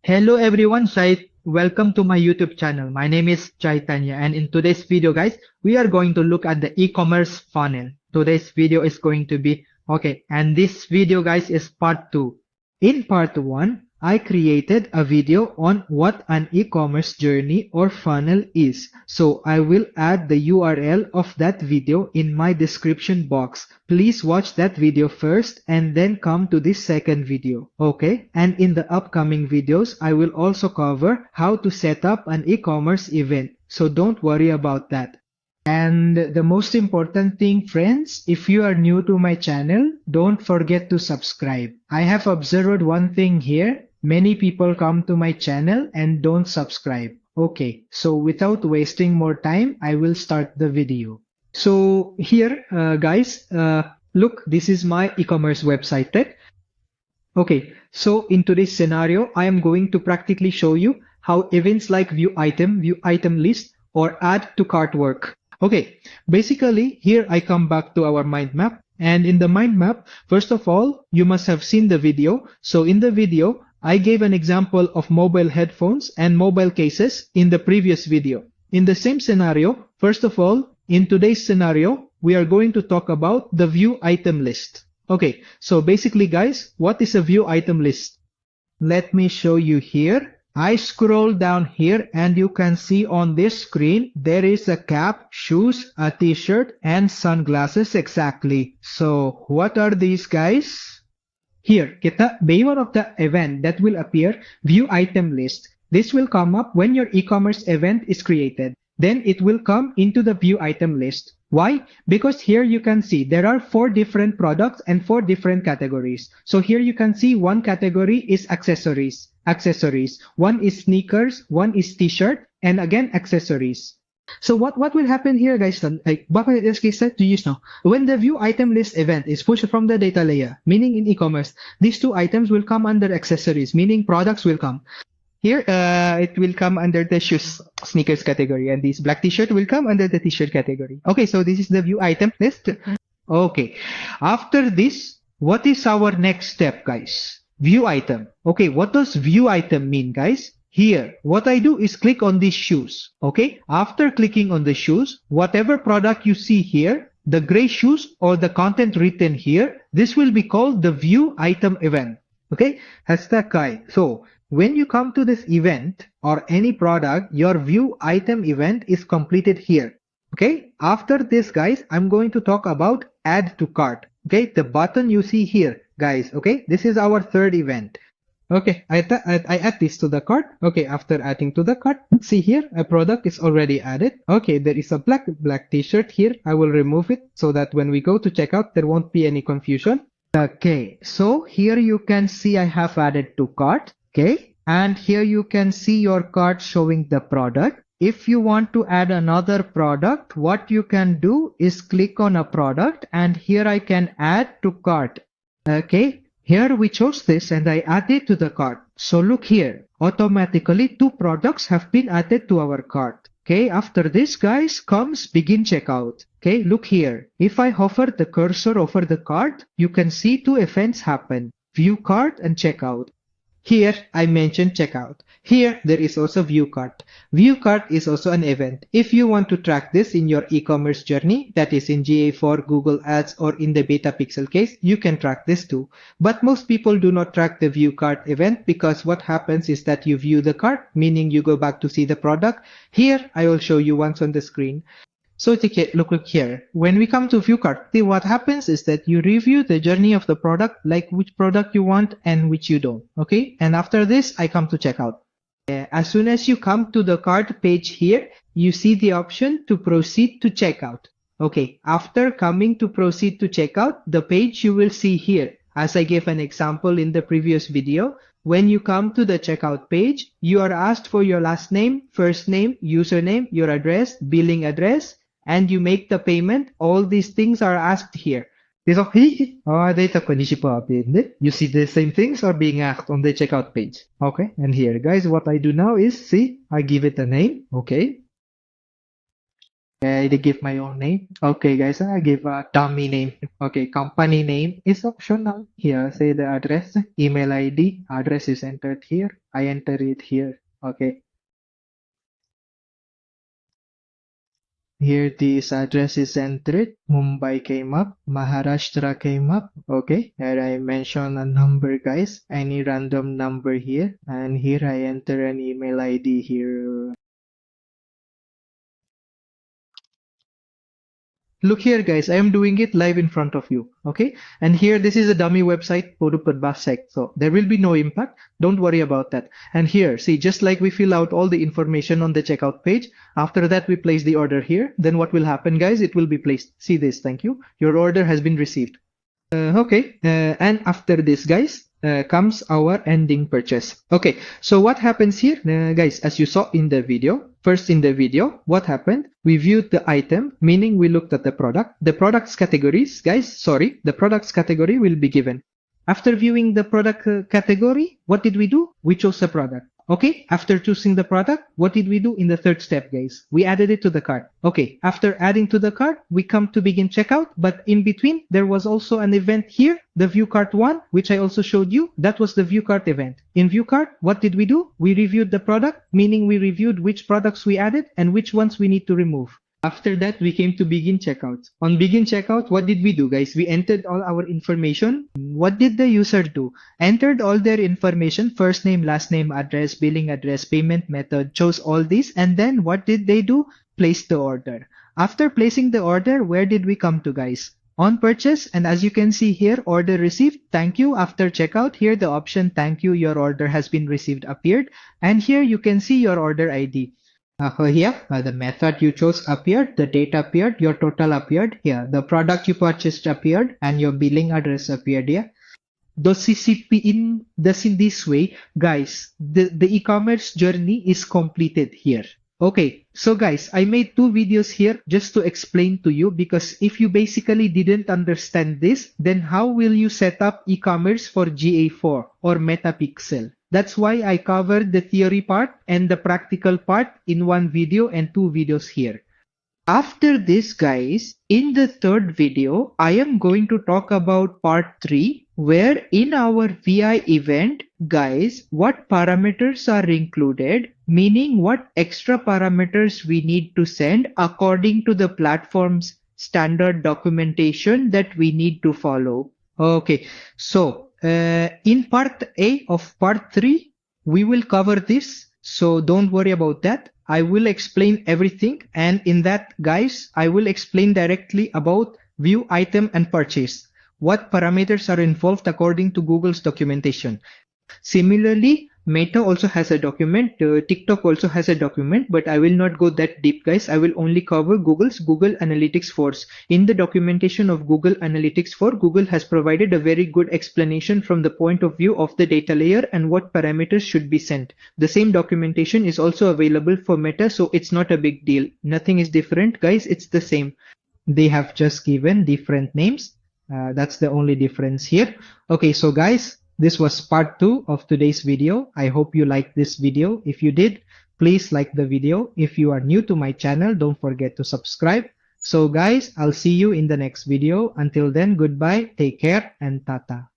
Hello everyone, welcome to my YouTube channel. My name is Chaitanya, and in today's video guys, we are going to look at the e-commerce funnel. Today's video is going to be and this video guys is part 2. In part 1, I created a video on what an e-commerce journey or funnel is. So I will add the URL of that video in my description box. Please watch that video first and then come to this second video. Okay? And in the upcoming videos, I will also cover how to set up an e-commerce event. So don't worry about that. And the most important thing, friends, if you are new to my channel, don't forget to subscribe. I have observed one thing here. Many people come to my channel and don't subscribe. Okay, so without wasting more time, I will start the video. So here, guys, look, this is my e-commerce website, right? Okay, so in today's scenario, I am going to practically show you how events like view item list, or add to cart work. Okay, basically here I come back to our mind map, and in the mind map, first of all, you must have seen the video. So in the video, I gave an example of mobile headphones and mobile cases in the previous video. In the same scenario, first of all, in today's scenario, we are going to talk about the view item list. Okay, so basically guys, what is a view item list? Let me show you here. I scroll down here and you can see on this screen, there is a cap, shoes, a t-shirt, and sunglasses exactly. So what are these guys? Here, be one of the event that will appear, view item list. This will come up when your e-commerce event is created. Then it will come into the view item list. Why? Because here you can see there are 4 different products and 4 different categories. So here you can see one category is accessories. One is sneakers, one is t-shirt, and again accessories. So what will happen here guys, like baka in this case to use now, when the view item list event is pushed from the data layer, meaning in e-commerce, these 2 items will come under accessories, meaning products will come. Here, it will come under the shoes, sneakers category, and this black t-shirt will come under the t-shirt category. Okay, so this is the view item list. Okay, after this, what is our next step, guys? View item. Okay, what does view item mean, guys? Here, what I do is click on these shoes. Okay, after clicking on the shoes, whatever product you see here, the gray shoes or the content written here, this will be called the view item event. Okay, hashtag Kai. So, when you come to this event or any product, your view item event is completed here. Okay, after this guys, I'm going to talk about add to cart. Okay, the button you see here, guys. Okay, this is our third event. Okay, I add this to the cart. Okay, after adding to the cart, see here, a product is already added. Okay, there is a black t-shirt here. I will remove it so that when we go to checkout, there won't be any confusion. Okay, so here you can see I have added to cart. Okay, and here you can see your cart showing the product. If you want to add another product, what you can do is click on a product, and here I can add to cart. Okay, here we chose this and I add it to the cart. So look here, automatically 2 products have been added to our cart. Okay, after this guys comes begin checkout. Okay, look here. If I hover the cursor over the cart, you can see 2 events happen. View cart and checkout. Here, I mentioned checkout. Here, there is also view cart. View cart is also an event. If you want to track this in your e-commerce journey, that is in GA4, Google Ads, or in the Beta Pixel case, you can track this too. But most people do not track the view cart event because what happens is that you view the cart, meaning you go back to see the product. Here, I will show you once on the screen. So look here. When we come to view cart, what happens is that you review the journey of the product, like which product you want and which you don't. Okay. And after this, I come to checkout. As soon as you come to the cart page here, you see the option to proceed to checkout. Okay. After coming to proceed to checkout, the page you will see here, as I gave an example in the previous video, when you come to the checkout page, you are asked for your last name, first name, username, your address, billing address, and you make the payment. All these things are asked here. You see the same things are being asked on the checkout page. Okay, and here guys, what I do now is, see, I give it a name. Okay, I give my own name. Okay, guys, I give a dummy name. Okay, company name is optional. Here, say the address, email ID. Address is entered here. I enter it here. Okay. Here this address is entered. Mumbai came up. Maharashtra came up. Okay. Here I mention a number, guys. Any random number here. And here I enter an email ID here. Look here, guys, I am doing it live in front of you. Okay. And here, this is a dummy website, Podupad So there will be no impact. Don't worry about that. And here, see, just like we fill out all the information on the checkout page, after that, we place the order here. Then what will happen, guys? It will be placed. See this. Thank you. Your order has been received. Okay, and after this, guys, comes our ending purchase. Okay, so what happens here, guys, as you saw in the video, first in the video, what happened? We viewed the item, meaning we looked at the product. The product's categories, guys, sorry, the product's category will be given. After viewing the product category, what did we do? We chose a product. Okay, after choosing the product, what did we do in the third step, guys? We added it to the cart. Okay, after adding to the cart, we come to begin checkout, but in between, there was also an event here, the view cart one, which I also showed you. That was the view cart event. In view cart, what did we do? We reviewed the product, meaning we reviewed which products we added and which ones we need to remove. After that, we came to begin checkout. On begin checkout, what did we do, guys? We entered all our information. What did the user do? Entered all their information, first name, last name, address, billing address, payment method, chose all these. And then what did they do? Place the order. After placing the order, where did we come to, guys? On purchase, and as you can see here, order received, thank you. After checkout, here the option thank you, your order has been received appeared. And here you can see your order ID. Here, the method you chose appeared, the date appeared, your total appeared here, the product you purchased appeared, and your billing address appeared here. In this way, guys, the e-commerce journey is completed here. Okay, so guys, I made two videos here just to explain to you, because if you basically didn't understand this, then how will you set up e-commerce for GA4 or Metapixel? That's why I covered the theory part and the practical part in one video and two videos here. After this, guys, in the third video, I am going to talk about part 3, where in our VI event, guys, what parameters are included, meaning what extra parameters we need to send according to the platform's standard documentation that we need to follow. Okay, so in part A of part 3, we will cover this. So don't worry about that. I will explain everything. And in that, guys, I will explain directly about view, item, and purchase. What parameters are involved according to Google's documentation. Similarly, Meta also has a document, TikTok also has a document, but I will not go that deep, guys. I will only cover Google's Google Analytics 4. In the documentation of Google Analytics 4, Google has provided a very good explanation from the point of view of the data layer and what parameters should be sent. The same documentation is also available for Meta, so it's not a big deal. Nothing is different, guys. It's the same. They have just given different names. That's the only difference here. Okay, so guys, this was part 2 of today's video. I hope you liked this video. If you did, please like the video. If you are new to my channel, don't forget to subscribe. So guys, I'll see you in the next video. Until then, goodbye, take care, and tata.